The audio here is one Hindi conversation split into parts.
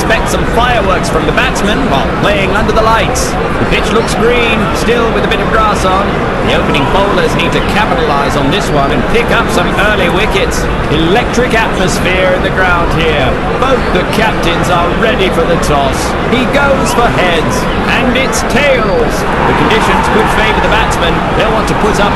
expect some fireworks from the batsmen while playing under the lights. The pitch looks green, still with a bit of grass on. The opening bowlers need to capitalise on this one and pick up some early wickets. Electric atmosphere in the ground here. Both the captains are ready for the toss. He goes for heads, and it's tails. The conditions could favour the batsmen. They'll want to put up.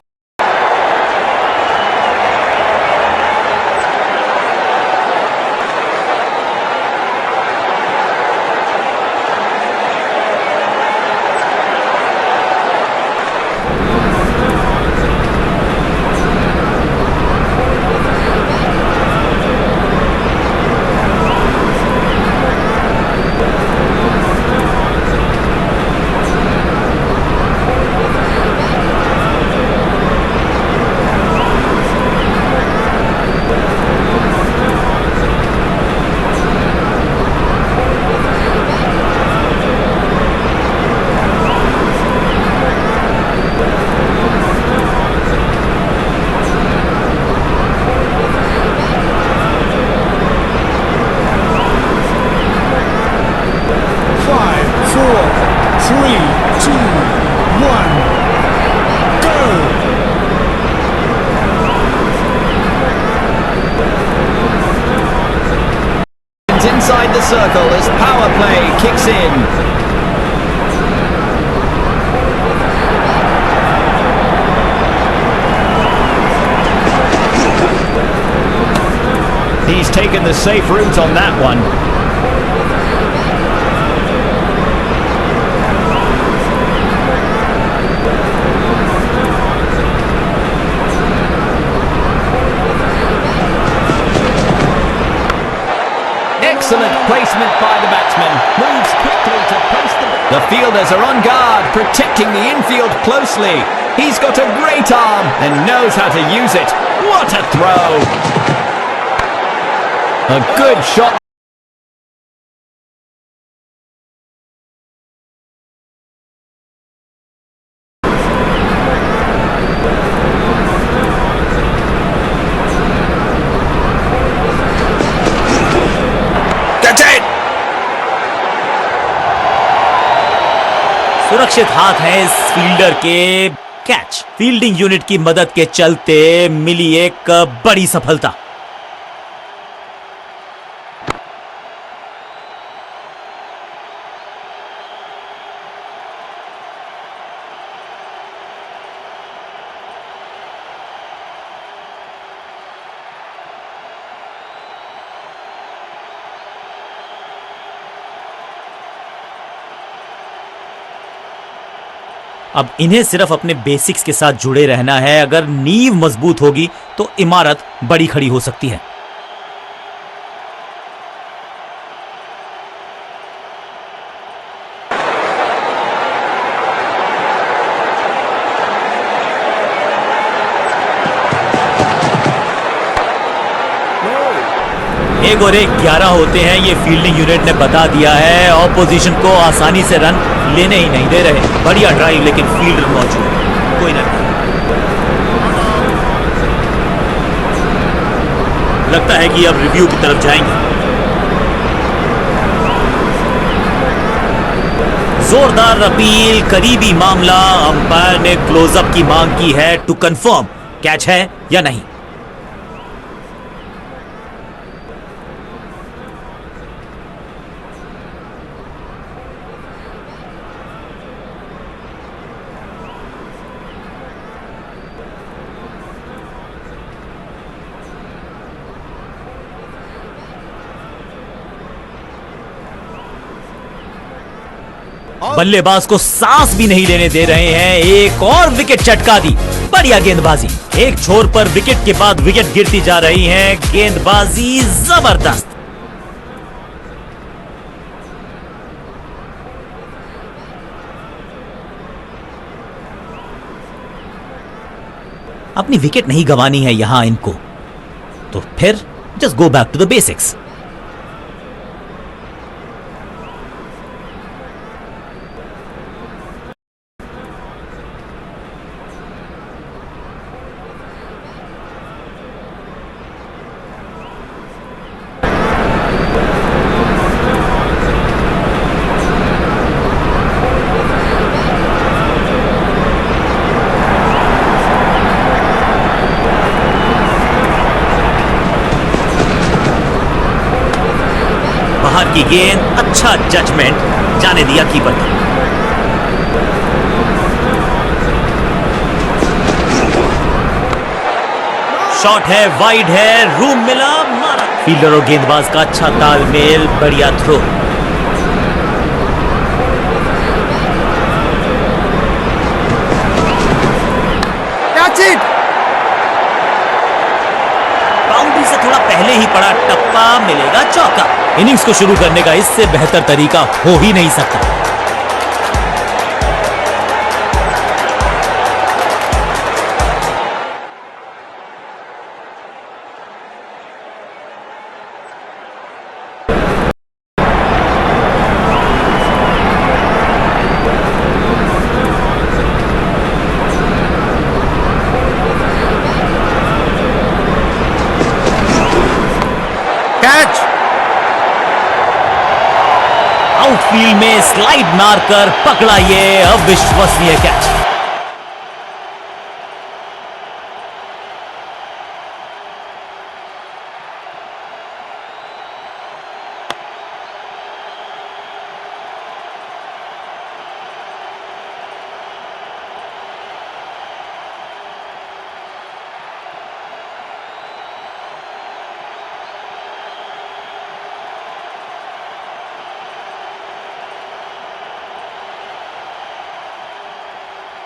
Inside the circle as power play kicks in. He's taken the safe route on that one. Excellent placement by the batsman. Moves quickly to post the fielders are on guard, protecting the infield closely. He's got a great arm and knows how to use it. What a throw! A good shot. सुरक्षित हाथ है इस फील्डर के। कैच। फील्डिंग यूनिट की मदद के चलते मिली एक बड़ी सफलता। अब इन्हें सिर्फ अपने बेसिक्स के साथ जुड़े रहना है। अगर नींव मजबूत होगी तो इमारत बड़ी खड़ी हो सकती है। एक और एक 11 होते हैं, ये फील्डिंग यूनिट ने बता दिया है। ऑपोजिशन को आसानी से रन लेने ही नहीं दे रहे। बढ़िया ड्राइव, लेकिन फील्डर मौजूद, कोई ना। लगता है कि अब रिव्यू की तरफ जाएंगे। जोरदार अपील, करीबी मामला। अंपायर ने क्लोजअप की मांग की है टू कंफर्म कैच है या नहीं। बल्लेबाज को सांस भी नहीं लेने दे रहे हैं। एक और विकेट चटका दी। बढ़िया गेंदबाजी। एक छोर पर विकेट के बाद विकेट गिरती जा रही है। गेंदबाजी जबरदस्त। अपनी विकेट नहीं गंवानी है यहां इनको, तो फिर just go back to the basics. की गेंद, अच्छा जजमेंट, जाने दिया कीपर ने। शॉट है, वाइड है, रूम मिला, मारा। फील्डर और गेंदबाज का अच्छा तालमेल, बढ़िया थ्रो। बाउंड्री से थोड़ा पहले ही पड़ा टप्पा, मिलेगा चौका। इनिंग्स को शुरू करने का इससे बेहतर तरीका हो ही नहीं सकता। कैच। आउटफील्ड में स्लाइड मारकर पकड़ा ये अविश्वसनीय कैच।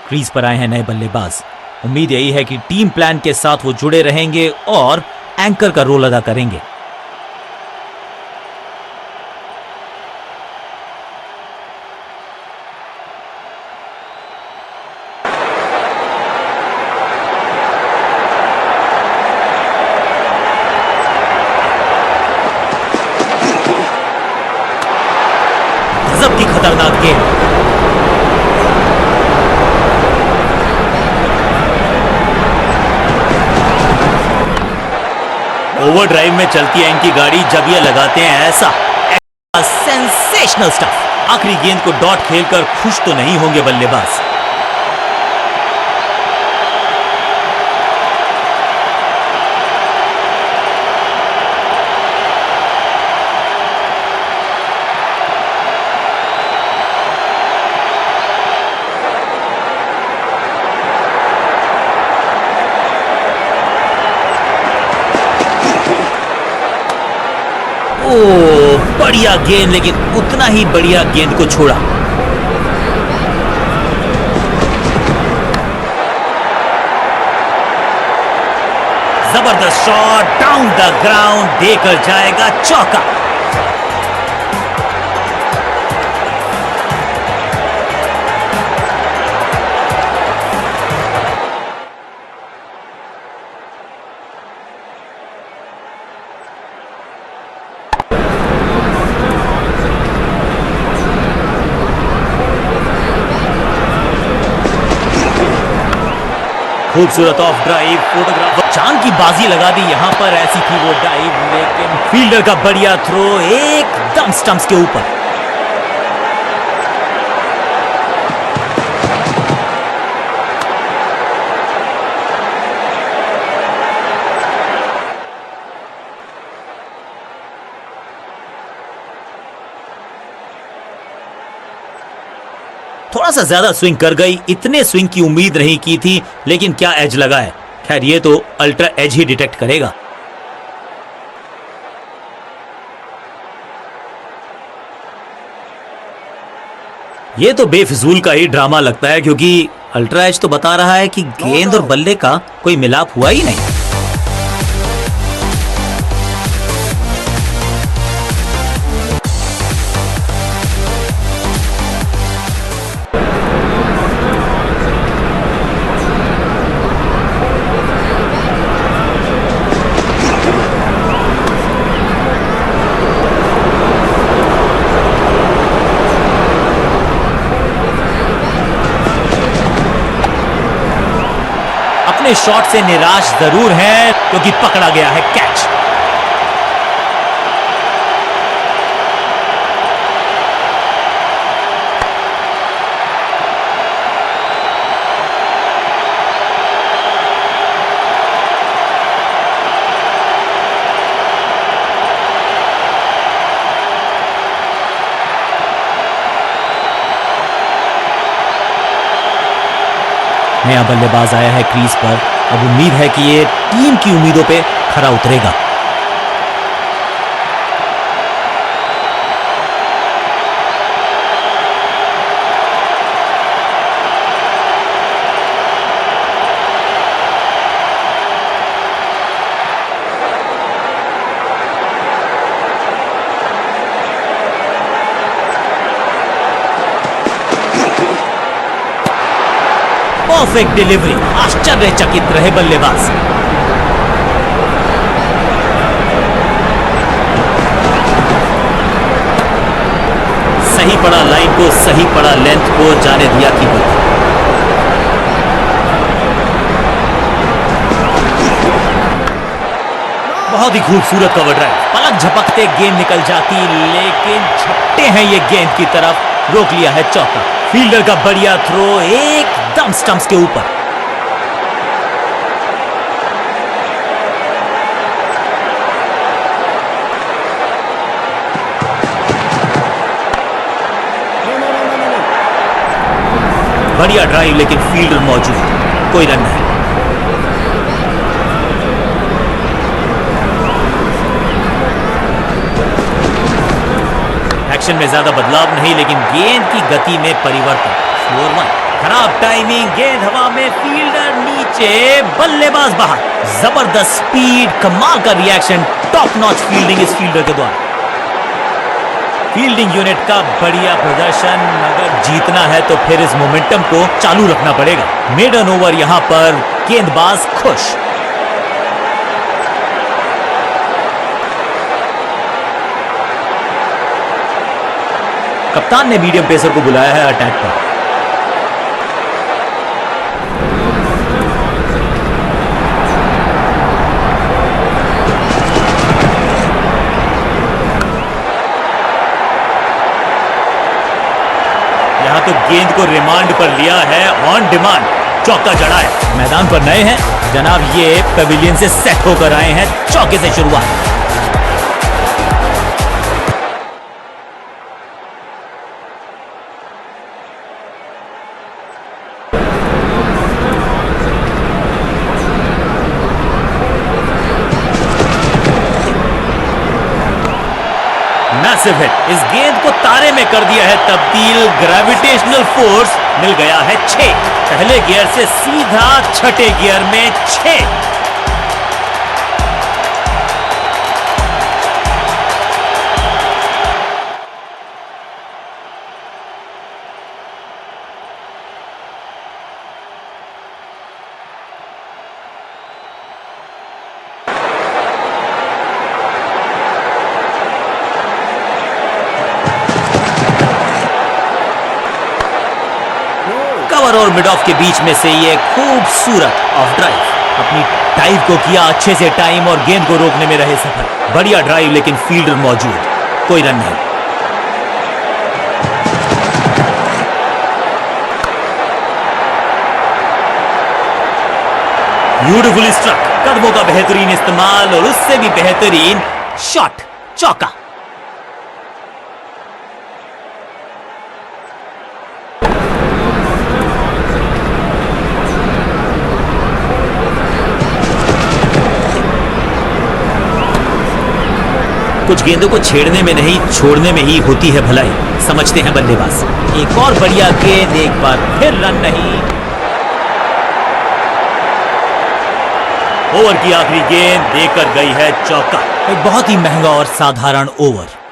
क्रीज पर आए हैं नए बल्लेबाज। उम्मीद यही है कि टीम प्लान के साथ वो जुड़े रहेंगे और एंकर का रोल अदा करेंगे। गजब की खतरनाक गेंद। ओवरड्राइव में चलती है इनकी गाड़ी जब ये लगाते हैं ऐसा सेंसेशनल स्टफ। आखिरी गेंद को डॉट खेलकर खुश तो नहीं होंगे बल्लेबाज। ओ, बढ़िया गेंद, लेकिन उतना ही बढ़िया गेंद को छोड़ा। जबरदस्त शॉट, डाउन द ग्राउंड, देकर जाएगा चौका। खूबसूरत ऑफ ड्राइव, फोटोग्राफर चांद की बाजी लगा दी यहां पर। ऐसी थी वो डाइव, लेकिन फील्डर का बढ़िया थ्रो एकदम स्टंप्स के ऊपर। थोड़ा सा ज्यादा स्विंग कर गई, इतने स्विंग की उम्मीद नहीं की थी, लेकिन क्या एज लगा है। खैर ये तो अल्ट्रा एज ही डिटेक्ट करेगा। ये तो बेफिजूल का ही ड्रामा लगता है, क्योंकि अल्ट्रा एज तो बता रहा है कि गेंद और बल्ले का कोई मिलाप हुआ ही नहीं। अपने शॉट से निराश जरूर है, क्योंकि पकड़ा गया है कैच। नया बल्लेबाज आया है क्रीज पर। अब उम्मीद है कि ये टीम की उम्मीदों पे खरा उतरेगा। परफेक्ट डिलीवरी, आश्चर्यचकित रहे बल्लेबाज। सही पड़ा लाइन को, सही पड़ा लेंथ को, जाने दिया कीपर। बहुत ही खूबसूरत कवर ड्राइव, पलक झपकते गेंद निकल जाती, लेकिन झपटे हैं ये गेंद की तरफ, रोक लिया है चौका। फील्डर का बढ़िया थ्रो एकदम स्टंप्स के ऊपर। बढ़िया ड्राइव, लेकिन फील्डर मौजूद, कोई रन नहीं। एक्शन में ज्यादा बदलाव नहीं, लेकिन गेंद की गति में परिवर्तन। 4-1, खराब टाइमिंग, गेंद हवा में, फील्डर नीचे, बल्लेबाज बाहर। जबरदस्त स्पीड, कमाल का रिएक्शन, टॉप नॉच फील्डिंग इस फील्डर के द्वारा। फील्डिंग यूनिट का बढ़िया प्रदर्शन। अगर जीतना है तो फिर इस मोमेंटम को चालू रखना पड़ेगा। मेडन ओवर यहां पर, गेंदबाज खुश। कप्तान ने मीडियम पेसर को बुलाया है अटैक पर। यहां तो गेंद को रिमांड पर लिया है, ऑन डिमांड चौका जड़ा है। मैदान पर नए हैं जनाब, ये पेविलियन से सेट होकर आए हैं। चौके से शुरुआत। मैसिव हिट, इस गेंद को तारे में कर दिया है तब्दील। ग्रेविटेशनल फोर्स मिल गया है 6। पहले गियर से सीधा छठे गियर में 6। कवर और मिड ऑफ के बीच में से ये खूबसूरत ऑफ ड्राइव। अपनी टाइप को किया अच्छे से टाइम और गेंद को रोकने में रहे सफल। बढ़िया ड्राइव, लेकिन फील्डर मौजूद, कोई रन नहीं। ब्यूटीफुली स्ट्रक, कदमों का बेहतरीन इस्तेमाल और उससे भी बेहतरीन शॉट, चौका। कुछ गेंदों को छेड़ने में नहीं, छोड़ने में ही होती है भलाई, समझते हैं बल्लेबाज। एक और बढ़िया गेंद, एक बार फिर रन नहीं। ओवर की आखिरी गेंद देकर गई है चौका। एक बहुत ही महंगा और साधारण ओवर।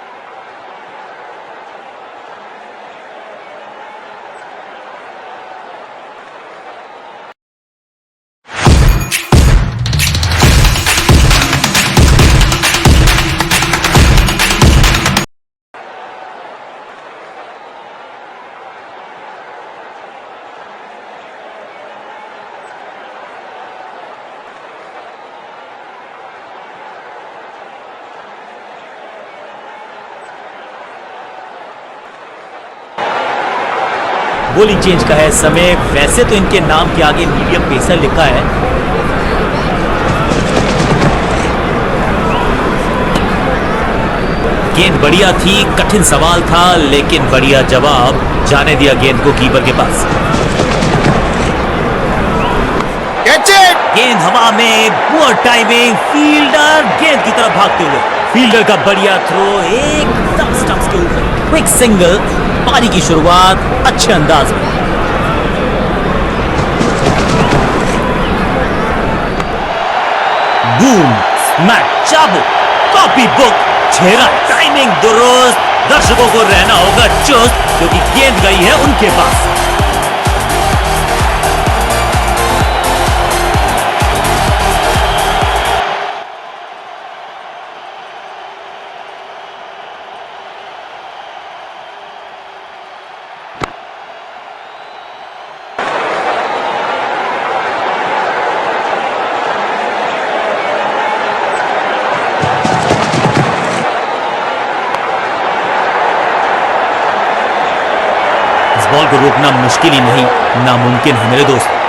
बॉलिंग चेंज का है समय। वैसे तो इनके नाम के आगे मीडियम पेसर लिखा है। गेंद बढ़िया थी, कठिन सवाल था, लेकिन बढ़िया जवाब। जाने दिया गेंद को कीपर के पास। गेंद हवा में, पुअर टाइमिंग, फील्डर गेंद की तरफ भागते हुए, फील्डर का बढ़िया थ्रो एकदम स्टंप्स के ऊपर, क्विक सिंगल, पारी की शुरुआत अच्छे अंदाज में। बूम, स्मैक, चाबू, कॉपी बुक, 6 रन, टाइमिंग दुरुस्त, दर्शकों को रहना होगा चुस्त क्योंकि गेंद गई है उनके पास। बॉल को रोकना मुश्किल ही नहीं, नामुमकिन है मेरे दोस्त।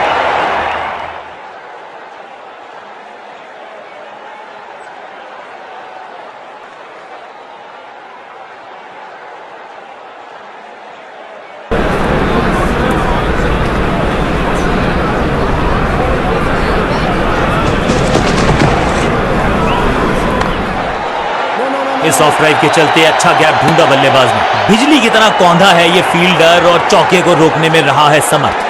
इस ऑफ ड्राइव के चलते अच्छा गैप ढूंढा बल्लेबाज ने, बिजली की तरह कौंधा है ये फील्डर और चौके को रोकने में रहा है समर्थ।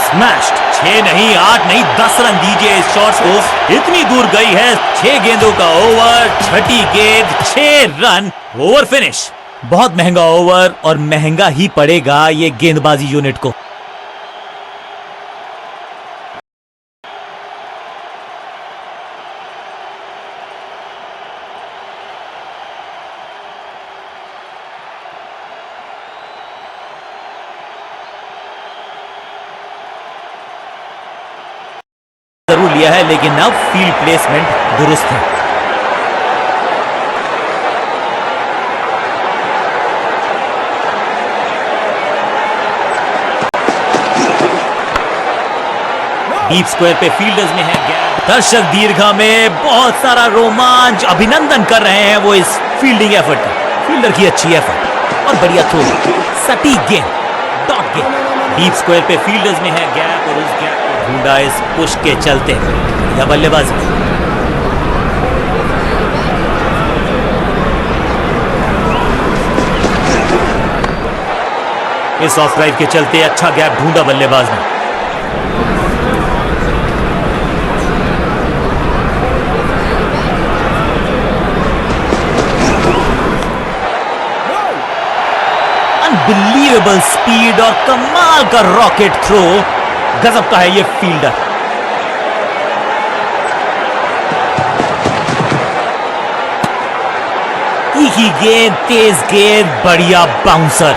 स्मैश्ड, 6 नहीं 8 नहीं 10 रन दीजिए इस शॉट को, इतनी दूर गई है 6 गेंदों का ओवर, छठी गेंद 6 रन, ओवर फिनिश। बहुत महंगा ओवर और महंगा ही पड़ेगा ये गेंदबाजी यूनिट को। जरूर लिया है लेकिन अब फील्ड प्लेसमेंट दुरुस्त है। डीप स्क्वायर पे फील्डर्स में है गैप, दर्शक दीर्घा में बहुत सारा रोमांच, अभिनंदन कर रहे हैं वो इस फील्डिंग एफर्ट का। फील्डर की अच्छी एफर्ट और बढ़िया थ्रो, सटीक गेंद, डॉट गेंद। डीप स्क्वायर पे फील्डर्स में है गैप और उस गैप को ढूंढा इस पुश के चलते। या बल्लेबाजी, इस ऑफ ड्राइव के चलते अच्छा गैप ढूंढा बल्लेबाज ने। अनबिलीवेबल स्पीड और कमाल का रॉकेट थ्रो, गजब का है ये फील्डर। तीखी गेंद, तेज गेंद, बढ़िया बाउंसर।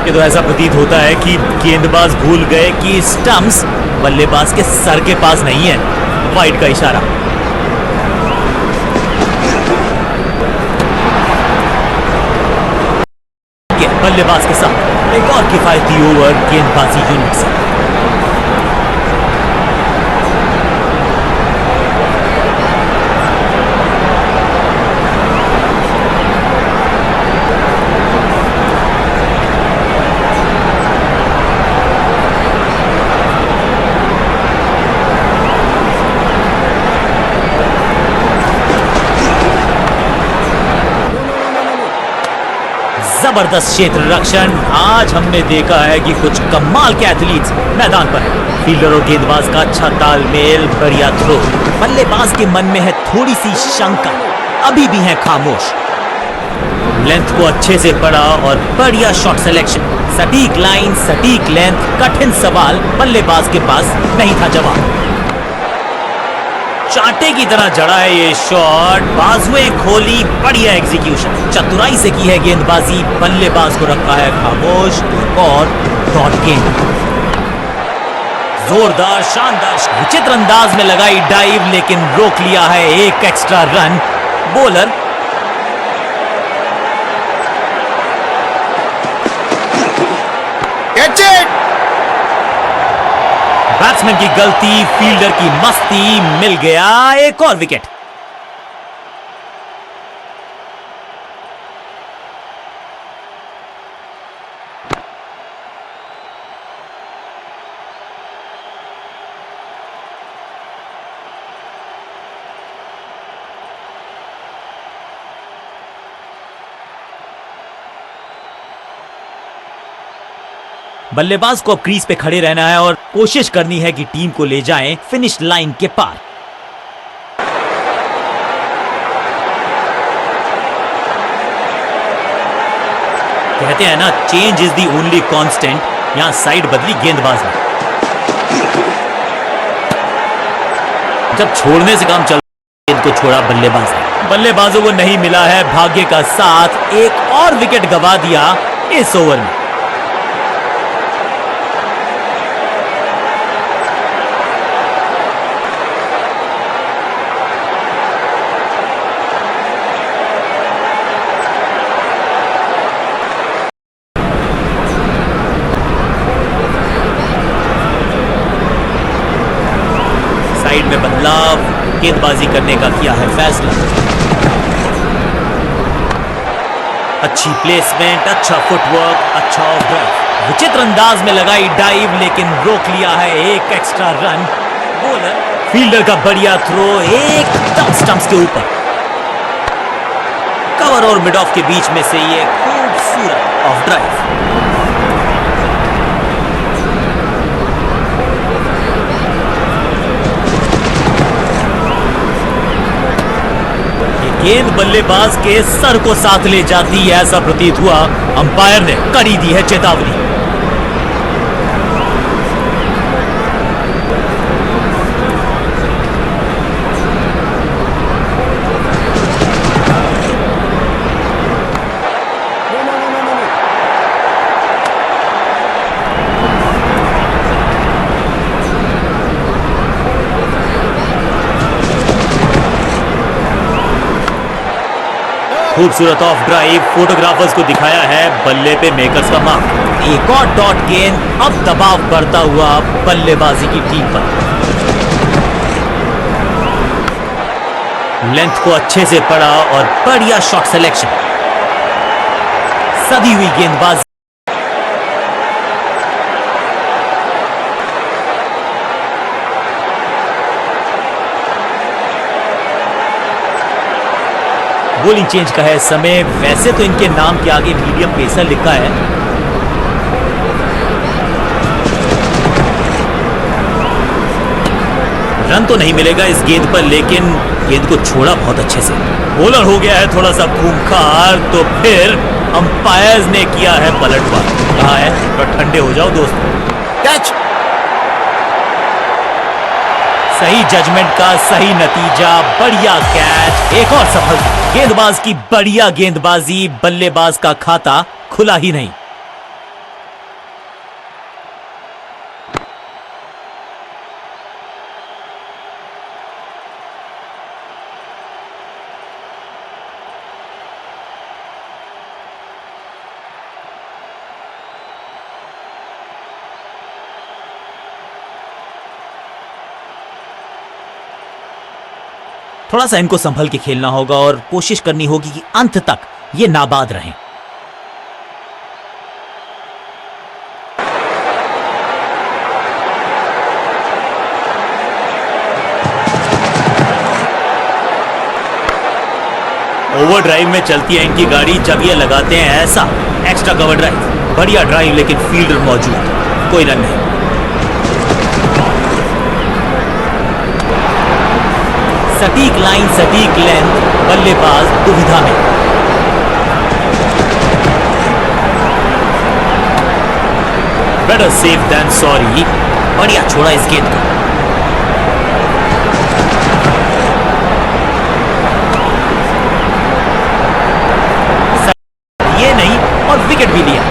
ये तो ऐसा प्रतीत होता है कि गेंदबाज भूल गए कि स्टंप्स बल्लेबाज के सर के पास नहीं है। वाइड का इशारा। बल्लेबाज के साथ एक और किफायती ओवर गेंदबाजी यूनिट से। जबरदस्त क्षेत्र रक्षण। आज हमने देखा है कि कुछ कमाल के एथलीट्स मैदान पर हैं। फील्डर और गेंदबाज का अच्छा तालमेल, बढ़िया थ्रो। बल्लेबाज के मन में है थोड़ी सी शंका, अभी भी है खामोश। लेंथ को अच्छे से पढ़ा और बढ़िया शॉट सिलेक्शन, सटीक लाइन, सटीक लेंथ। कठिन सवाल, बल्लेबाज के पास नहीं था जवाब। चांटे की तरह जड़ा है ये शॉट, बाजुएं खोली, बढ़िया एग्जीक्यूशन। चतुराई से की है गेंदबाजी, बल्लेबाज को रखा है खामोश। एक और डॉट गेंद, जोरदार, शानदार, विचित्र अंदाज में लगाई डाइव, लेकिन रोक लिया है एक एक्स्ट्रा रन। बॉलर बैट्समैन की गलती, फील्डर की मस्ती, मिल गया एक और विकेट। बल्लेबाज को अब क्रीज पे खड़े रहना है और कोशिश करनी है कि टीम को ले जाएं फिनिश लाइन के पार। कहते हैं ना, change is the only constant. यहां साइड बदली गेंदबाज ने। जब छोड़ने से काम चल, गेंद को छोड़ा बल्लेबाज ने। बल्लेबाजों को नहीं मिला है भाग्य का साथ, एक और विकेट गंवा दिया इस ओवर में। साइड में बदलाव, गेंदबाजी करने का किया है फैसला। अच्छी प्लेसमेंट, अच्छा फुटवर्क, अच्छा ऑफ। विचित्र अंदाज में लगाई डाइव, लेकिन रोक लिया है एक एक्स्ट्रा रन। बॉलर फील्डर का बढ़िया थ्रो एकदम स्टंप्स के ऊपर। कवर और मिड ऑफ के बीच में से ये खूबसूरत ऑफ ड्राइव। गेंद बल्लेबाज के सर को साथ ले जाती है, ऐसा प्रतीत हुआ। अंपायर ने कड़ी दी है चेतावनी। खूबसूरत ऑफ ड्राइव, फोटोग्राफर्स को दिखाया है बल्ले पे मेकर्स का मार्क। एक और डॉट गेंद, अब दबाव बढ़ता हुआ बल्लेबाजी की टीम पर। लेंथ को अच्छे से पड़ा और बढ़िया शॉट सिलेक्शन। सदी हुई गेंदबाजी। बॉलिंग चेंज का है समय। वैसे तो इनके नाम के आगे मीडियम पेसर लिखा है। रन तो नहीं मिलेगा इस गेंद पर, लेकिन गेंद को छोड़ा बहुत अच्छे से। बॉलर हो गया है थोड़ा सा खूंखार, तो फिर अंपायर्स ने किया है पलटवार। कहा है तो ठंडे हो जाओ दोस्त। कैच। सही जजमेंट का सही नतीजा, बढ़िया कैच, एक और सफलता। गेंदबाज की बढ़िया गेंदबाजी, बल्लेबाज का खाता खुला ही नहीं। थोड़ा सा इनको संभल के खेलना होगा और कोशिश करनी होगी कि अंत तक ये नाबाद रहें। ओवर ड्राइव में चलती है इनकी गाड़ी जब ये लगाते हैं ऐसा एक्स्ट्रा कवर ड्राइव। बढ़िया ड्राइव, लेकिन फील्डर मौजूद, कोई रन नहीं। सटीक लाइन, सटीक लेंथ, बल्लेबाज दुविधा में। Better safe than sorry. बढ़िया छोड़ा इस गेंद को। ये नहीं और विकेट भी लिया।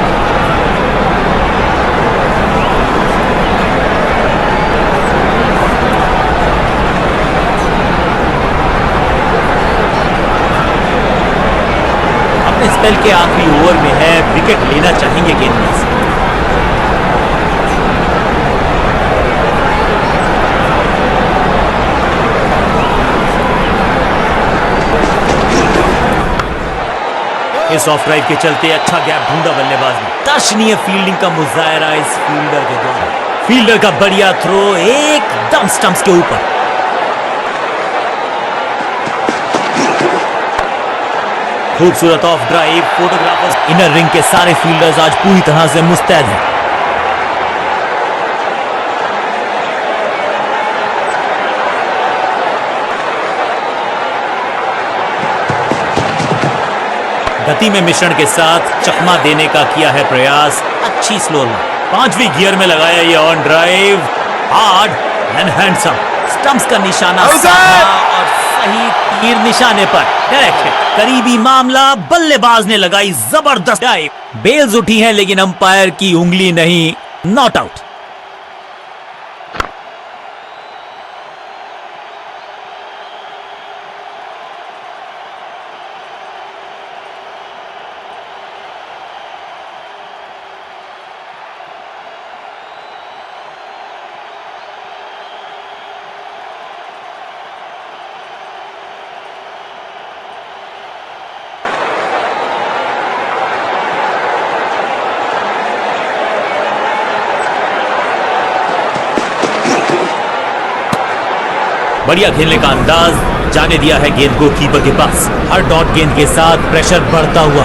स्पेल के आखिरी ओवर में है, विकेट लेना चाहेंगे गेंदबाज। इस ऑफ ड्राइव के चलते अच्छा गैप ढूंढा बल्लेबाज ने। दर्शनीय फील्डिंग का मुजाहरा इस फील्डर के द्वारा। फील्डर का बढ़िया थ्रो एकदम स्टंप्स के ऊपर। खूबसूरत of drive. Photographers inner ring के सारे फील्डर्स आज पूरी तरह से मुस्तैद हैं। गति में मिश्रण के साथ चकमा देने का किया है प्रयास। अच्छी स्लो लाइन। 5वीं गियर में लगाया ये on drive. Hard and handsome. Stumps का निशाना साधा और सही तीर निशाने पर। Direct hit. करीबी मामला। बल्लेबाज ने लगाई जबरदस्त डाइव। बेल्स उठी हैं लेकिन अंपायर की उंगली नहीं। Not out. बढ़िया खेलने का अंदाज। जाने दिया है गेंद को कीपर के पास। हर डॉट गेंद के साथ प्रेशर बढ़ता हुआ।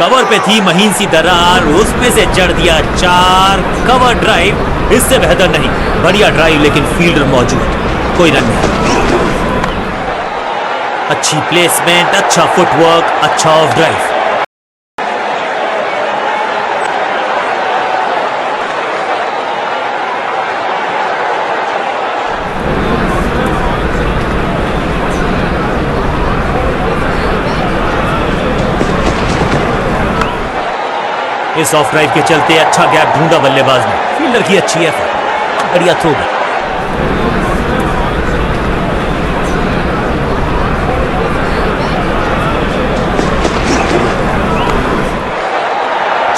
कवर पे थी महीन सी दरार, उसमें से जड़ दिया 4। कवर ड्राइव इससे बेहतर नहीं। बढ़िया ड्राइव लेकिन फील्डर मौजूद। कोई रन नहीं। अच्छी प्लेसमेंट, अच्छा फुटवर्क, अच्छा ऑफ ड्राइव। इस ऑफ ड्राइव के चलते अच्छा गैप ढूंढा बल्लेबाज ने। फील्डर की अच्छी एफर्ट। बढ़िया थ्रो।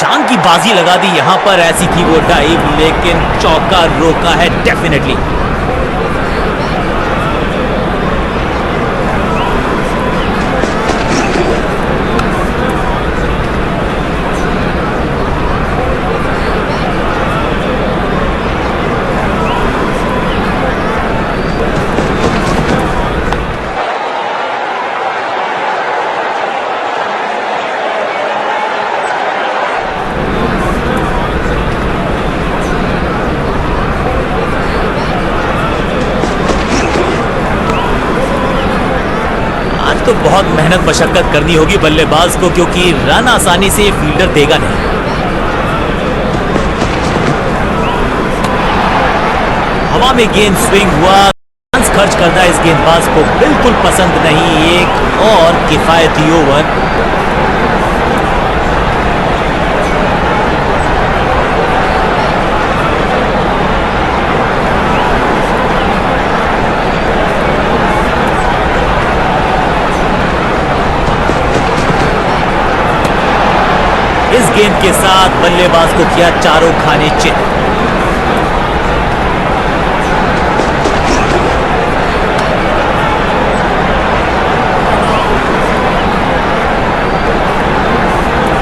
जान की बाजी लगा दी यहां पर। ऐसी थी वो डाइव लेकिन चौका रोका है डेफिनेटली। तो बहुत मेहनत मशक्कत करनी होगी बल्लेबाज को, क्योंकि रन आसानी से ये फील्डर देगा नहीं। हवा में गेंद स्विंग हुआ। रन खर्च करना इस गेंदबाज को बिल्कुल पसंद नहीं। एक और किफायती ओवर। इस गेंद के साथ बल्लेबाज को किया चारों खाने चित।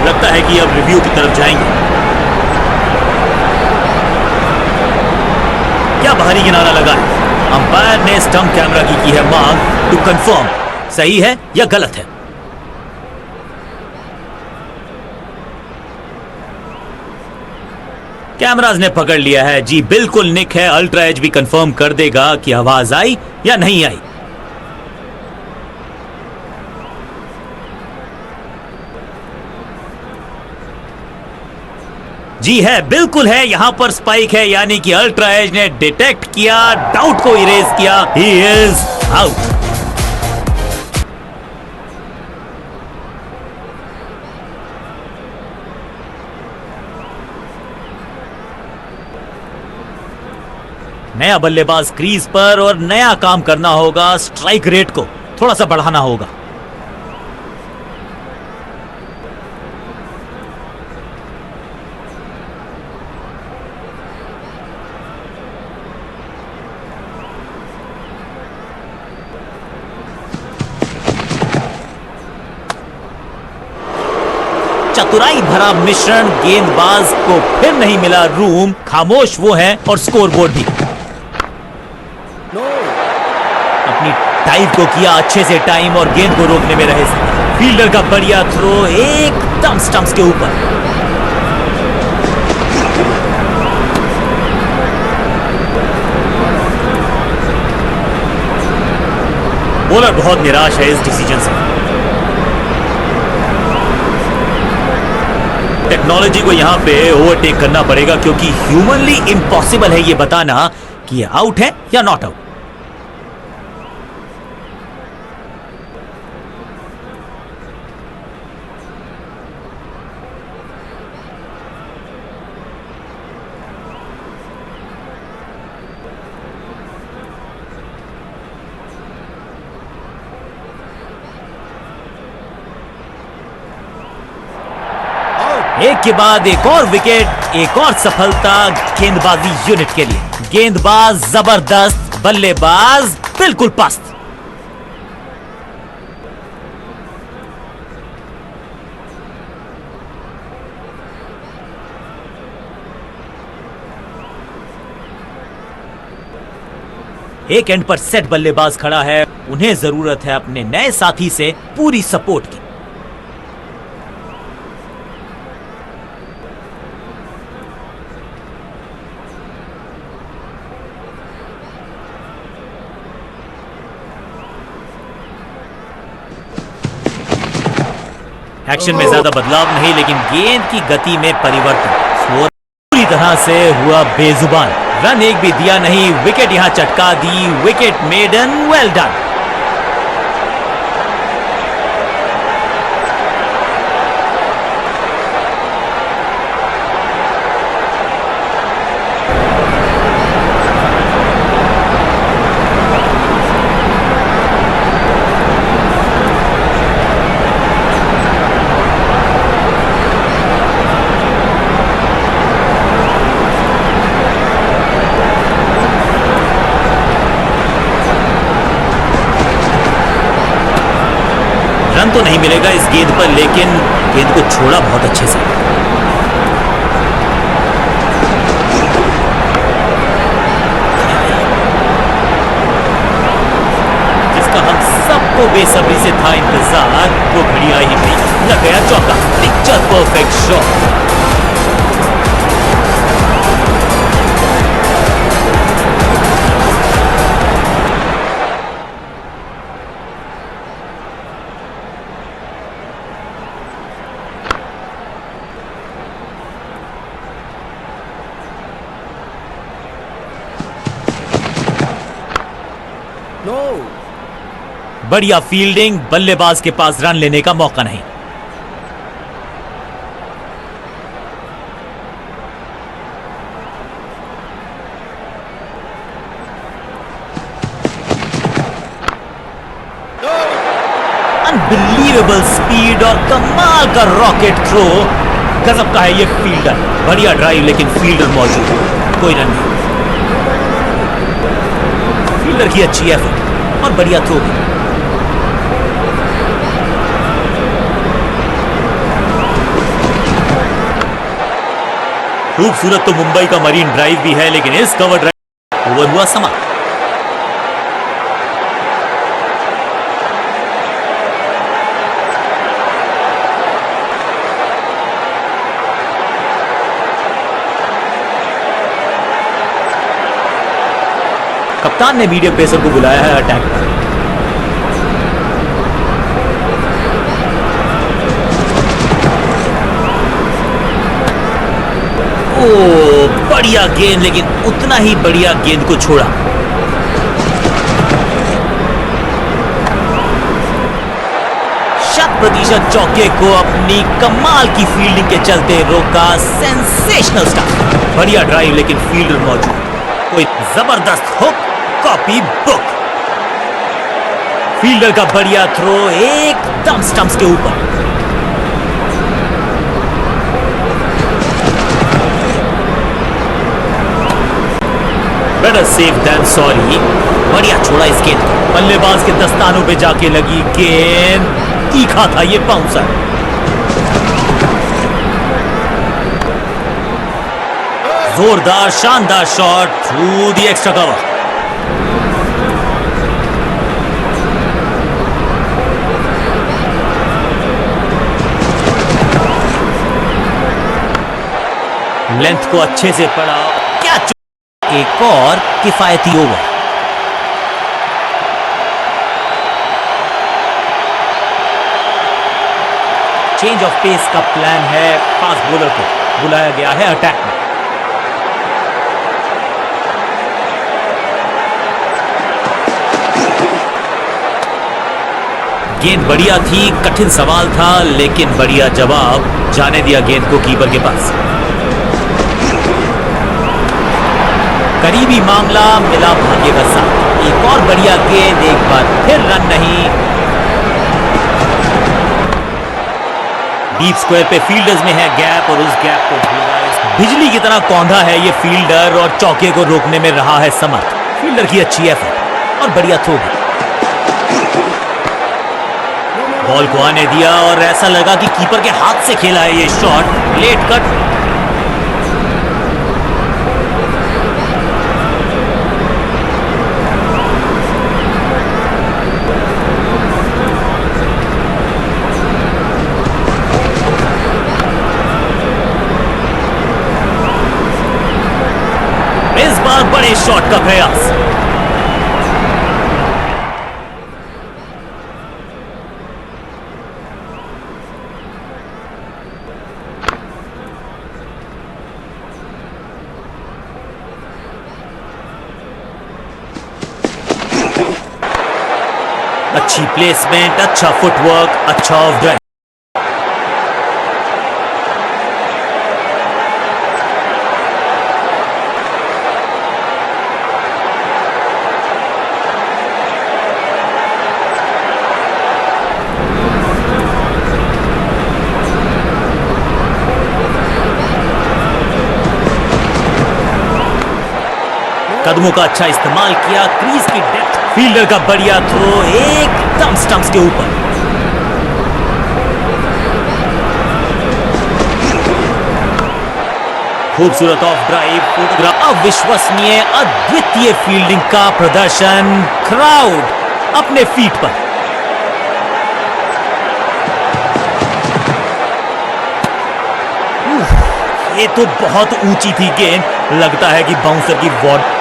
लगता है कि अब रिव्यू की तरफ जाएंगे। क्या बाहरी किनारा लगा है। अंपायर ने स्टंप कैमरा की है मांग टू कंफर्म सही है या गलत है। कैमराज ने पकड़ लिया है। जी बिल्कुल निक है। अल्ट्रा एज भी कंफर्म कर देगा कि आवाज आई या नहीं आई। जी है, बिल्कुल है। यहां पर स्पाइक है, यानी कि अल्ट्रा एज ने डिटेक्ट किया, डाउट को इरेज किया। He is out. नया बल्लेबाज क्रीज पर और नया काम करना होगा। स्ट्राइक रेट को थोड़ा सा बढ़ाना होगा। चतुराई भरा मिश्रण, गेंदबाज को फिर नहीं मिला रूम, खामोश वो है और स्कोरबोर्ड भी। अपनी टाइप को किया अच्छे से टाइम और गेंद को रोकने में रहे। फील्डर का बढ़िया थ्रो एकदम स्टंप्स के ऊपर। बॉलर बहुत निराश है इस डिसीजन से। टेक्नोलॉजी को यहां पे ओवरटेक करना पड़ेगा क्योंकि ह्यूमनली इम्पॉसिबल है ये बताना कि ये आउट है या नॉट आउट। एक के बाद एक और विकेट, एक और सफलता गेंदबाजी यूनिट के लिए। गेंदबाज जबरदस्त, बल्लेबाज बिल्कुल पस्त। एक एंड पर सेट बल्लेबाज खड़ा है, उन्हें जरूरत है अपने नए साथी से पूरी सपोर्ट की। एक्शन में ज्यादा बदलाव नहीं, लेकिन गेंद की गति में परिवर्तन। स्कोर पूरी तरह से हुआ बेजुबान। रन एक भी दिया नहीं, विकेट यहां चटका दी। Wicket maiden, well done. Run तो नहीं मिलेगा इस गेंद पर, लेकिन गेंद को छोड़ा बहुत अच्छे से। जिसका हम सबको बेसब्री से था इंतजार, वो घड़ी आई ही नहीं। लग गया चौका, पिक्चर परफेक्ट शॉट। बढ़िया फील्डिंग, बल्लेबाज के पास रन लेने का मौका नहीं। अनबिलीवेबल स्पीड और कमाल का रॉकेट थ्रो। गजब का है ये फील्डर। बढ़िया ड्राइव, लेकिन फील्डर मौजूद, कोई रन नहीं। फील्डर की अच्छी एफर्ट और बढ़िया थ्रो भी। खूबसूरत तो मुंबई का मरीन ड्राइव भी है, लेकिन इस कवर ड्राइव ओवर हुआ समा। कप्तान ने मीडियम पेसर को बुलाया है अटैक पर। ओ, बढ़िया गेंद, लेकिन उतना ही बढ़िया गेंद को छोड़ा। शत% चौके को अपनी कमाल की फील्डिंग के चलते रोका। Sensational start. बढ़िया ड्राइव, लेकिन फील्डर मौजूद। कोई जबरदस्त हुक, कॉपी बुक। फील्डर का बढ़िया थ्रो एकदम स्टंप्स के ऊपर। Better safe than sorry. बढ़िया छोड़ा इस गेंद को। बल्लेबाज के दस्तानों पे जाके लगी गेंद। तीखा था ये बाउंसर। जोरदार शानदार shot through the extra cover. Length को अच्छे से पड़ा, क्या एक और किफायती ओवर। चेंज ऑफ पेस का प्लान है, फास्ट बॉलर को बुलाया गया है अटैक में। गेंद बढ़िया थी, कठिन सवाल था, लेकिन बढ़िया जवाब। जाने दिया गेंद को कीपर के पास। करीबी मामला, मिला भाग्य का साथ। एक और बढ़िया गेंद, एक बार फिर रन नहीं। डीप स्क्वायर पे फील्डर्स में है गैप, और उस गैप को बिजली की तरह कौंधा है ये फील्डर, और चौके को रोकने में रहा है समर्थ। फील्डर की अच्छी एफर्ट और बढ़िया थ्रो भी। बॉल को आने दिया और ऐसा लगा कि कीपर के हाथ से खेला है ये शॉट। Late cut. इस बार बड़े शॉट का प्रयास। अच्छी प्लेसमेंट, अच्छा फुटवर्क, अच्छा ऑफ ड्राइव। कदमों का अच्छा इस्तेमाल किया, क्रीज की डेप्थ, फील्डर का बढ़िया थ्रो एकदम स्टंप्स के ऊपर। खूबसूरत ऑफ ड्राइव, फोटोग्राफ, अविश्वसनीय अद्वितीय फील्डिंग का प्रदर्शन। क्राउड अपने फीट पर। ये तो बहुत ऊंची थी गेंद, लगता है कि बाउंसर की वॉड।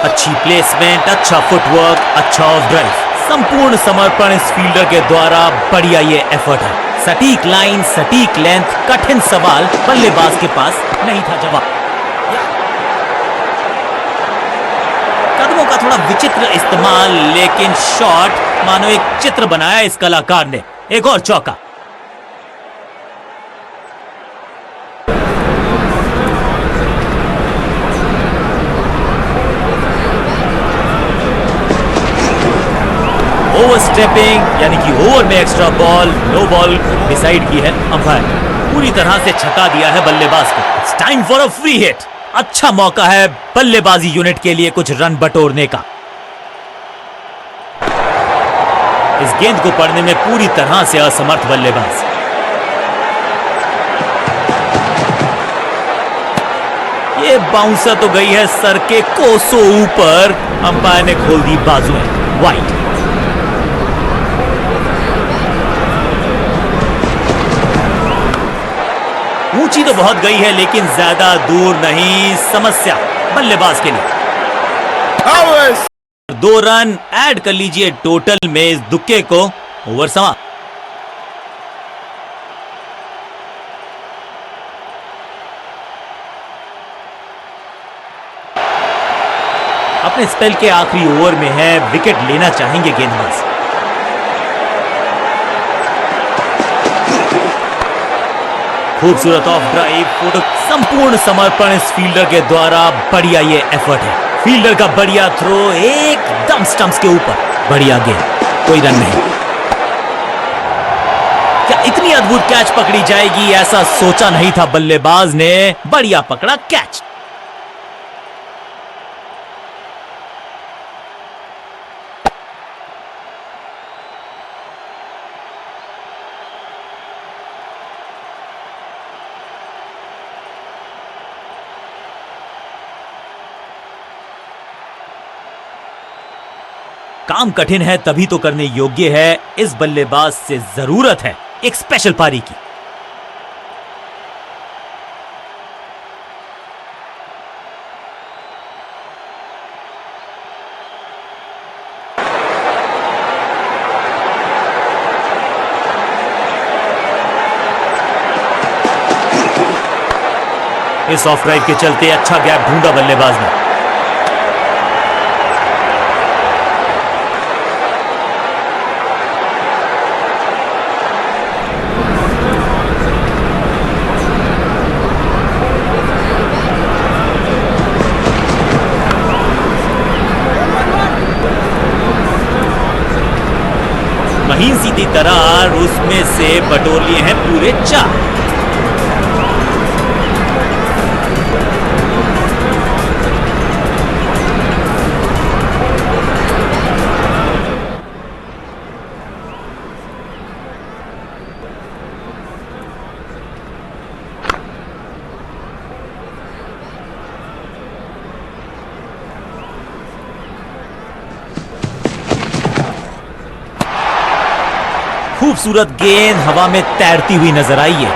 अच्छी प्लेसमेंट, अच्छा फुटवर्क, अच्छा ऑफ ड्राइव। संपूर्ण समर्पण इस फील्डर के द्वारा। बढ़िया ये एफर्ट है। सटीक लाइन, सटीक लेंथ, कठिन सवाल, बल्लेबाज के पास नहीं था जवाब। कदमों का थोड़ा विचित्र इस्तेमाल, लेकिन शॉट मानो एक चित्र बनाया इस कलाकार ने। एक और चौका। ओवर स्टेपिंग, यानी कि ओवर में extra ball, no ball decide की है अंपायर। पूरी तरह से छका दिया है बल्लेबाज को। It's time for a free hit. अच्छा मौका है बल्लेबाजी यूनिट के लिए कुछ रन बटोरने का। इस गेंद को पढ़ने में पूरी तरह से असमर्थ बल्लेबाज। ये बाउंसर तो गई है सर के कोसों ऊपर। अंपायर ने खोल दी बाजुएं। वाइड। ऊंची तो बहुत गई है, लेकिन ज्यादा दूर नहीं। समस्या बल्लेबाज के लिए। 2 रन ऐड कर लीजिए टोटल में इस दुक्के को। ओवर समाप्त। अपने स्पेल के आखिरी ओवर में है, विकेट लेना चाहेंगे गेंदबाज। खूबसूरत ऑफ ड्राइव, फोटो, संपूर्ण समर्पण इस फील्डर के द्वारा। बढ़िया ये एफर्ट है। फील्डर का बढ़िया थ्रो एकदम स्टंप्स के ऊपर। बढ़िया गेंद, कोई रन नहीं। क्या इतनी अद्भुत कैच पकड़ी जाएगी, ऐसा सोचा नहीं था बल्लेबाज ने। बढ़िया पकड़ा कैच। काम कठिन है तभी तो करने योग्य है। इस बल्लेबाज से जरूरत है एक स्पेशल पारी की। इस ऑफ राइट के चलते अच्छा गैप ढूंढा बल्लेबाज ने। महीन सीधी दरार, उसमें से बटोर लिए हैं पूरे 4। खूबसूरत गेंद हवा में तैरती हुई नजर आई है।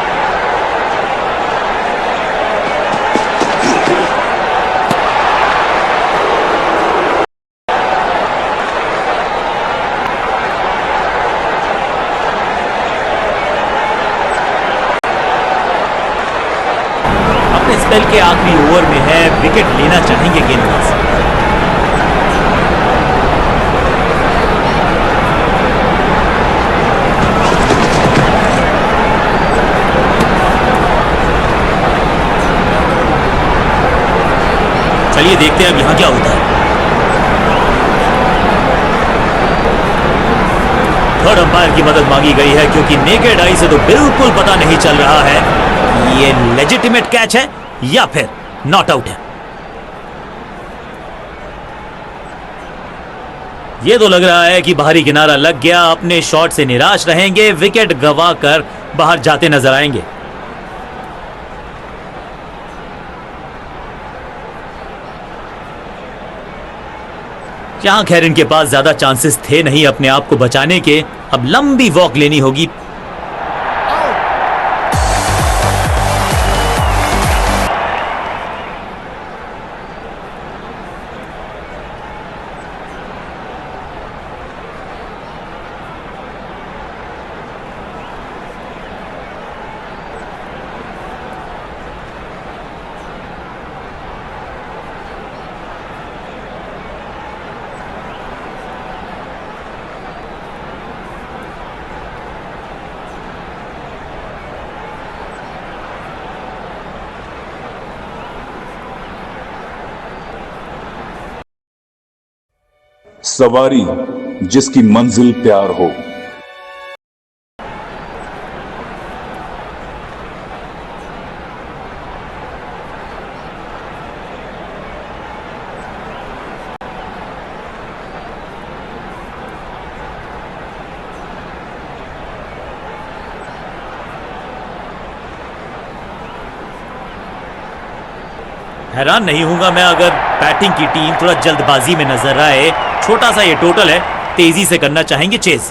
अपने स्पेल के आखिरी ओवर में है, विकेट लेना चाहेंगे गेंदबाज। चलिए देखते हैं अब यहां क्या होता है। थर्ड अंपायर की मदद मांगी गई है क्योंकि नेकेड आई से तो बिल्कुल पता नहीं चल रहा है ये लेजिटिमेट कैच है या फिर नॉट आउट है। ये तो लग रहा है कि बाहरी किनारा लग गया। अपने शॉट से निराश रहेंगे, विकेट गवा कर बाहर जाते नजर आएंगे। जहां खैर इनके पास ज्यादा चांसेस थे नहीं अपने आप को बचाने के, अब लंबी वॉक लेनी होगी। सवारी जिसकी मंजिल प्यार हो। हैरान नहीं हूंगा मैं अगर बैटिंग की टीम थोड़ा जल्दबाजी में नजर आए। छोटा सा ये टोटल है, तेजी से करना चाहेंगे चेज।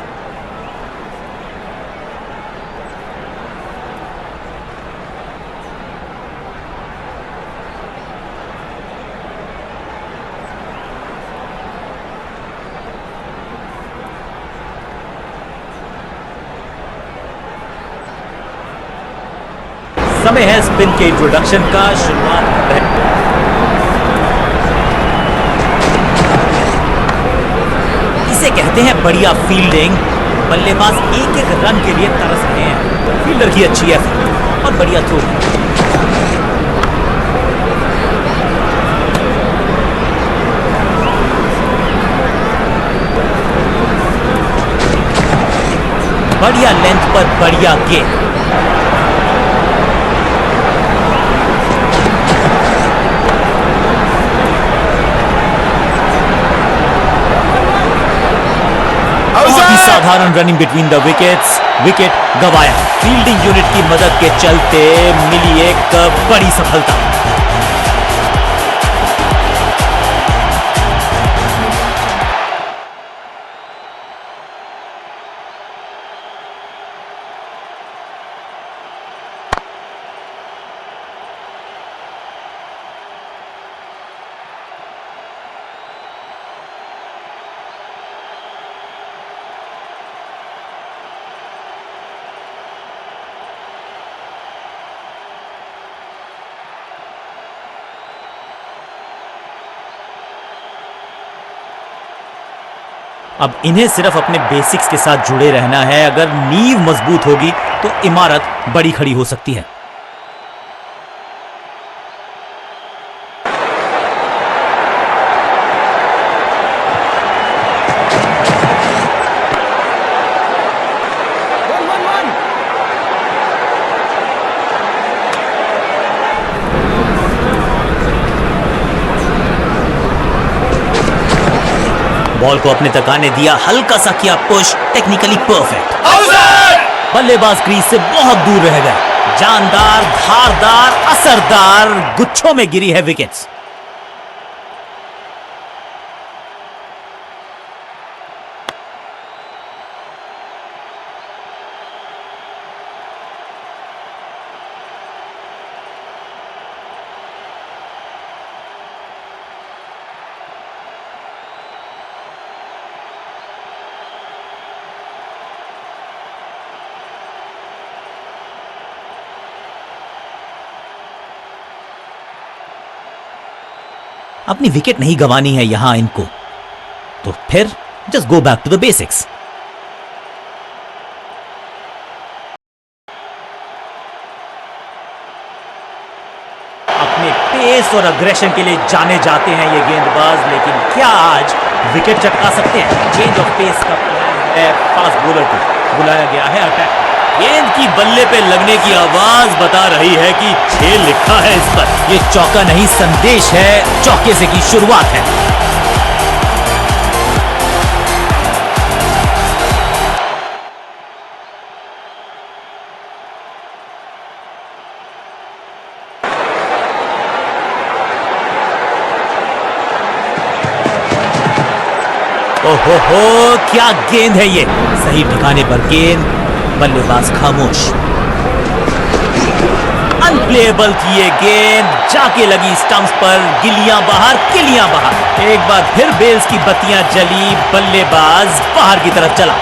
समय है स्पिन के इंट्रोडक्शन का। शुरुआत इसे कहते हैं बढ़िया फील्डिंग। बल्लेबाज एक एक रन के लिए तरस रहे हैं। फील्डर की अच्छी है और बढ़िया थ्रो। बढ़िया लेंथ पर बढ़िया गेंद। साधारण running between the wickets, wicket गवाया। फील्डिंग यूनिट की मदद के चलते मिली एक बड़ी सफलता। अब इन्हें सिर्फ अपने बेसिक्स के साथ जुड़े रहना है। अगर नींव मजबूत होगी तो इमारत बड़ी खड़ी हो सकती है। बॉल को अपने तक आने दिया, हल्का सा किया पुश, टेक्निकली परफेक्ट। बल्लेबाज क्रीज से बहुत दूर रह गए। जानदार, धारदार, असरदार गुच्छों में गिरी है विकेट्स। अपनी विकेट नहीं गंवानी है यहां इनको, तो फिर just go back to the basics. अपने पेस और अग्रेशन के लिए जाने जाते हैं ये गेंदबाज, लेकिन क्या आज विकेट चटका सकते हैं? चेंज ऑफ पेस का प्लान है। फास्ट बॉलर को बुलाया गया है अटैक। गेंद की बल्ले पे लगने की आवाज बता रही है कि 6 लिखा है इस पर। ये चौका नहीं संदेश है, चौके से की शुरुआत है। ओहो, क्या गेंद है ये! सही ठिकाने पर गेंद, बल्लेबाज खामोश। अनप्लेएबल थी ये गेंद, जाके लगी स्टंप्स पर, गिलियां बाहर, किलियां बाहर। एक बार फिर बेल्स की बत्तियां जली, बल्लेबाज बाहर की तरफ चला।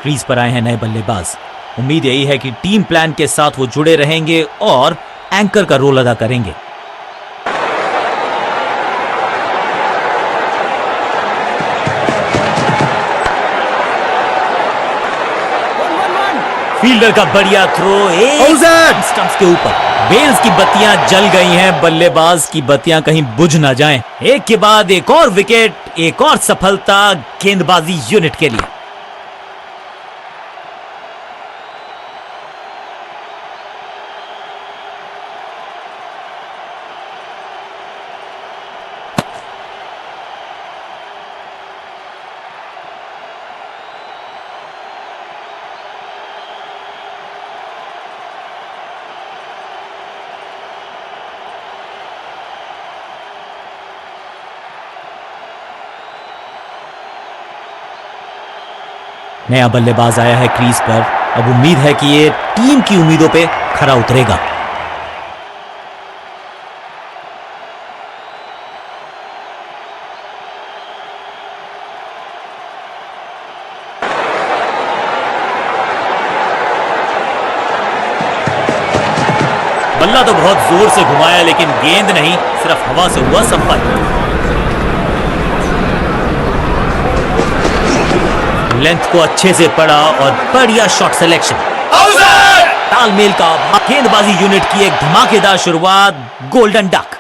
क्रीज पर आए हैं नए बल्लेबाज। उम्मीद यही है कि टीम प्लान के साथ वो जुड़े रहेंगे और एंकर का रोल अदा करेंगे। फील्डर का बढ़िया थ्रो, एक स्टंप्स के ऊपर। बेल्स की बत्तियां जल गई हैं, बल्लेबाज की बत्तियां कहीं बुझ ना जाएं। एक के बाद एक और विकेट, एक और सफलता गेंदबाजी यूनिट के लिए। नया बल्लेबाज आया है क्रीज पर। अब उम्मीद है कि ये टीम की उम्मीदों पे खरा उतरेगा। बल्ला तो बहुत जोर से घुमाया, लेकिन गेंद नहीं, सिर्फ हवा से हुआ संपर्क। लेंथ को अच्छे से पड़ा और बढ़िया शॉट सिलेक्शन। तालमेल का गेंदबाजी यूनिट की एक धमाकेदार शुरुआत, गोल्डन डक।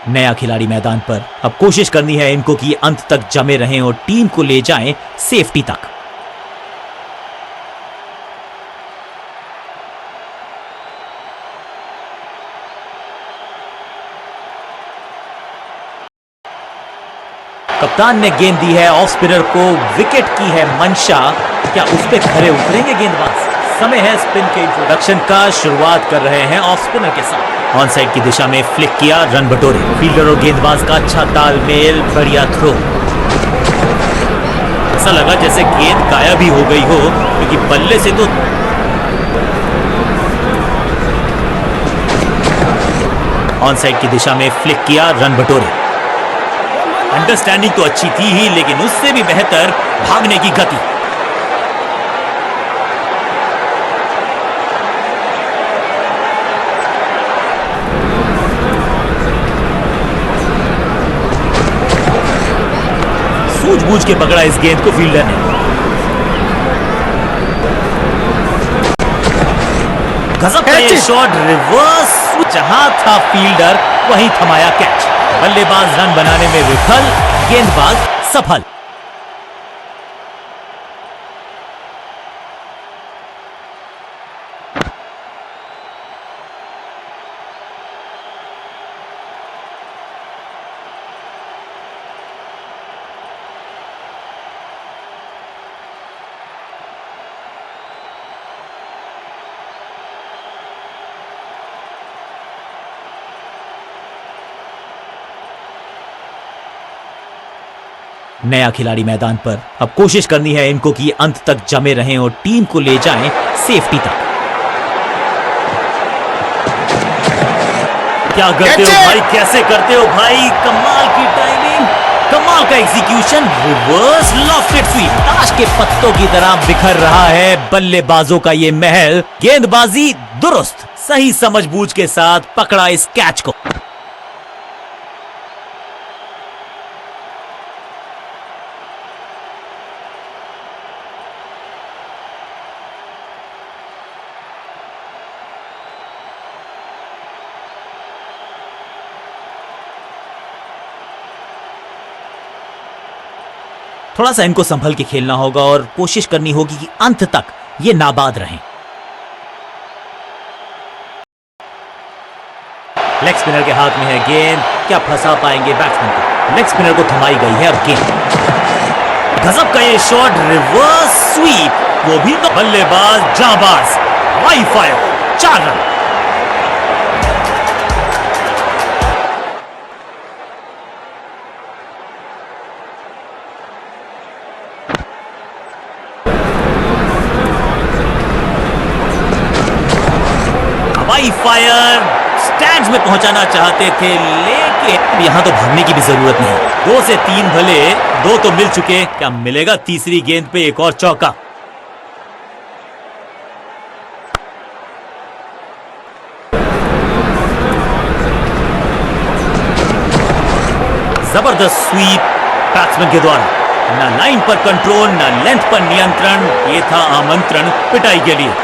नया खिलाड़ी मैदान पर। अब कोशिश करनी है इनको कि अंत तक जमे रहें और टीम को ले जाएं सेफ्टी तक। कप्तान ने गेंद दी है ऑफ स्पिनर को, विकेट की है मंशा। क्या उस पे खरे उतरेंगे गेंदबाज? समय है स्पिन के इंट्रोडक्शन का। शुरुआत कर रहे हैं ऑफ स्पिनर के साथ। ऑन साइड की दिशा में फ्लिक किया, रन बटोरे। फील्डर और गेंदबाज का अच्छा तालमेल, बढ़िया थ्रो। ऐसा लगा जैसे गेंद गायब ही हो गई हो, क्योंकि बल्ले से तो ऑन साइड की दिशा में फ्लिक किया, रन बटोरे। अंडरस्टैंडिंग तो अच्छी थी ही, लेकिन उससे भी बेहतर भागने की गति। सूझबूझ के पकड़ा इस गेंद को फील्डर ने। गजब का ये शॉट, रिवर्स। जहां था फील्डर वहीं थमाया कैच। बल्लेबाज रन बनाने में विफल, गेंदबाज सफल। नया खिलाड़ी मैदान पर। अब कोशिश करनी है इनको कि अंत तक जमे रहें और टीम को ले जाएं सेफ्टी तक। क्या करते हो भाई, कैसे करते हो भाई? कमाल की टाइमिंग, कमाल का एग्जीक्यूशन, रिवर्स लॉफ्टेड स्वीप। ताश के पत्तों की तरह बिखर रहा है बल्लेबाजों का ये महल। गेंदबाजी दुरुस्त, सही समझबूझ के साथ पकड़ा इस कैच को। थोड़ा सा इनको संभल के खेलना होगा और कोशिश करनी होगी कि अंत तक ये नाबाद रहें। लेग स्पिनर के हाथ में है गेंद, क्या फंसा पाएंगे बैट्समैन को? लेग स्पिनर को थमाई गई है अब गेंद। गजब का ये शॉट, रिवर्स स्वीप, वो भी तो बल्लेबाज जाबाज, वाई फायर, 4 रन। फायर स्टैंड्स में पहुंचाना चाहते थे, लेकिन यहां तो भागने की भी जरूरत नहीं। 2 से 3 भले, 2 तो मिल चुके, क्या मिलेगा तीसरी गेंद पे एक और चौका? जबरदस्त स्वीप बैट्समैन के द्वारा। ना लाइन पर कंट्रोल, ना लेंथ पर नियंत्रण, ये था आमंत्रण पिटाई के लिए।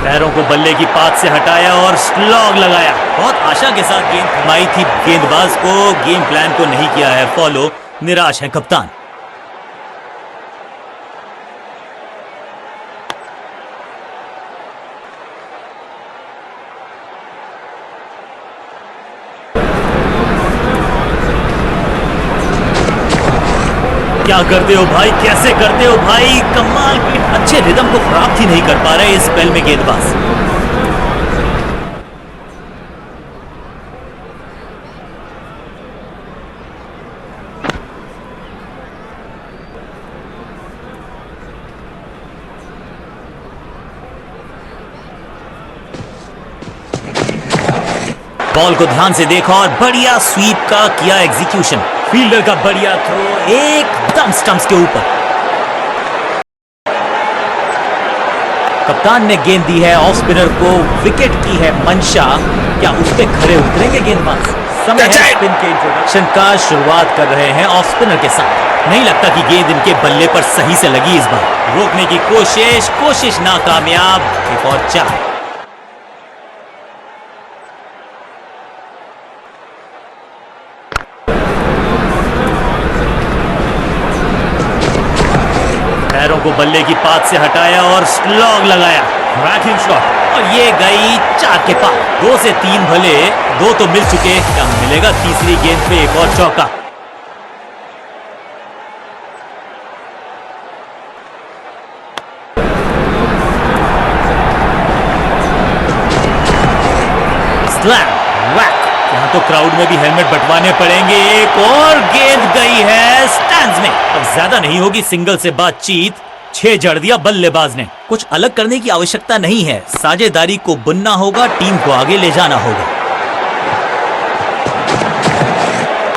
पैरों को बल्ले की पात से हटाया और स्लॉग लगाया। बहुत आशा के साथ गेंद थमाई थी गेंदबाज को, गेम प्लान को नहीं किया है फॉलो। निराश है कप्तान। क्या करते हो भाई, कैसे करते हो भाई? कमाल की, अच्छे रिदम को प्राप्त ही नहीं कर पा रहे इस स्पेल में गेंदबाज। बॉल को ध्यान से देखा और बढ़िया स्वीप का किया एग्जीक्यूशन। फील्डर का बढ़िया थ्रो एकदम स्टंप्स के ऊपर। कप्तान ने गेंद दी है ऑफ स्पिनर को, विकेट की है मंशा, क्या उस पे खड़े उतरेंगे गेंदबाज? समय है स्पिन के इंट्रोडक्शन का, शुरुआत कर रहे हैं ऑफ स्पिनर के साथ। नहीं लगता कि गेंद इनके बल्ले पर सही से लगी इस बार, रोकने की कोशिश नाकामयाब। एक और 4। पैरों को बल्ले की पात से हटाया और स्लॉग लगाया, बैटिंग शॉट, और ये गई 4 के पार। 2 से 3 भले, 2 तो मिल चुके, क्या मिलेगा तीसरी गेंद पे एक और चौका? स्लैम, वैक, यहाँ तो क्राउड में भी हेलमेट बंटवाने पड़ेंगे। एक और गेंद गई है स्टैंड्स में। अब ज्यादा नहीं होगी सिंगल से बातचीत, 6 जड़ दिया बल्लेबाज ने। कुछ अलग करने की आवश्यकता नहीं है, साझेदारी को बुनना होगा, टीम को आगे ले जाना होगा।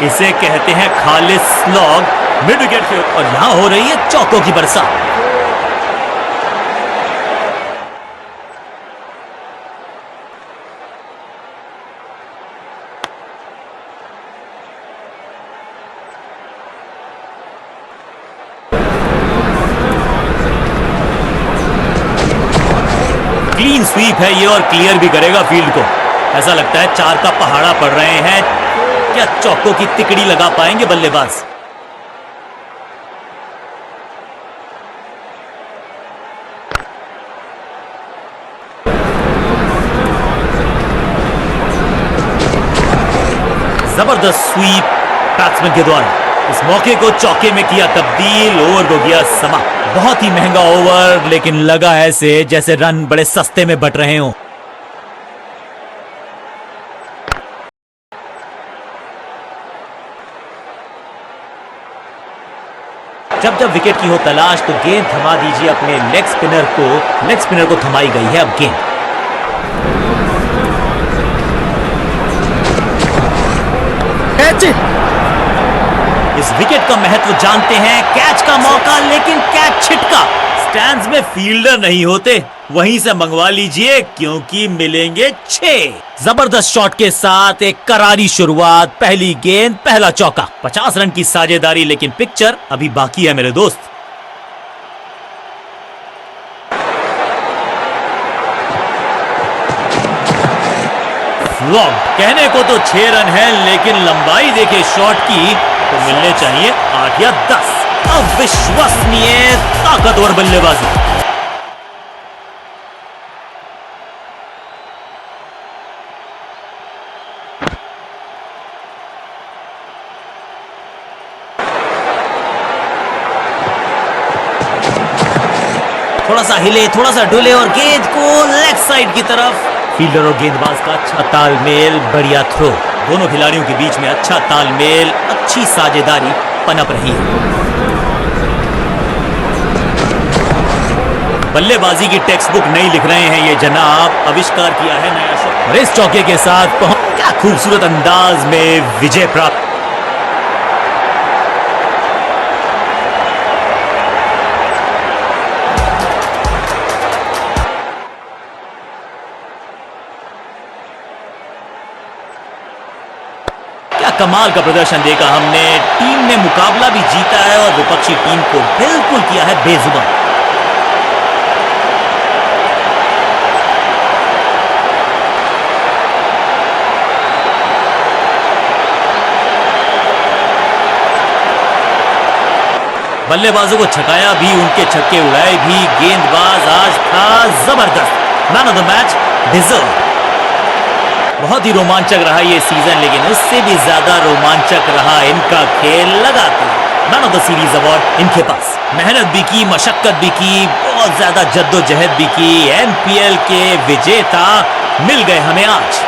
इसे कहते हैं खालिस स्लॉग, मिड विकेट पे, और यहां हो रही है चौकों की बरसात। क्लीन स्वीप है ये, और क्लियर भी करेगा फील्ड को। ऐसा लगता है 4 का पहाड़ा पड़ रहे हैं। क्या चौकों की तिकड़ी लगा पाएंगे बल्लेबाज? जबरदस्त स्वीप बैट्समैन के द्वारा, इस मौके को चौके में किया तब्दील। ओवर को गया समा, बहुत ही महंगा ओवर, लेकिन लगा ऐसे जैसे रन बड़े सस्ते में बट रहे हों। जब जब विकेट की हो तलाश तो गेंद थमा दीजिए अपने लेग स्पिनर को थमाई गई है अब गेंद। कैच, इस विकेट का महत्व जानते हैं, कैच का मौका, लेकिन कैच छिटका। स्टैंड्स में फील्डर नहीं होते, वहीं से मंगवा लीजिए क्योंकि मिलेंगे 6। जबरदस्त शॉट के साथ एक करारी शुरुआत, पहली गेंद पहला चौका, 50 रन की साझेदारी, लेकिन पिक्चर अभी बाकी है मेरे दोस्त। फ्लॉप, कहने को तो 6 रन है, लेकिन लंबाई देखे शॉट की तो मिलने चाहिए 8 या 10। अविश्वसनीय ताकतवर बल्लेबाजी। थोड़ा सा हिले, थोड़ा सा डुले और गेंद को लेग साइड की तरफ। फील्डर और गेंदबाज का अच्छा तालमेल, बढ़िया थ्रो, दोनों खिलाड़ियों के बीच में अच्छा तालमेल, अच्छी साझेदारी पनप रही है। बल्लेबाजी की टेक्स्ट बुक नहीं लिख रहे हैं ये जनाब, आविष्कार किया है नया शॉट, और इस चौके के साथ क्या खूबसूरत अंदाज में विजय प्राप्त। कमाल का प्रदर्शन देखा हमने, टीम ने मुकाबला भी जीता है और विपक्षी टीम को बिल्कुल किया है बेजुबान। बल्लेबाजों को छकाया भी, उनके छक्के उड़ाए भी, गेंदबाज आज था जबरदस्त, man of the match deserve. बहुत ही रोमांचक रहा ये सीजन, लेकिन उससे भी ज्यादा रोमांचक रहा इनका खेल। लगातार man of the series award इनके पास, मेहनत भी की, मशक्कत भी की, बहुत ज्यादा जद्दोजहद भी की। एमपीएल के विजेता मिल गए हमें आज।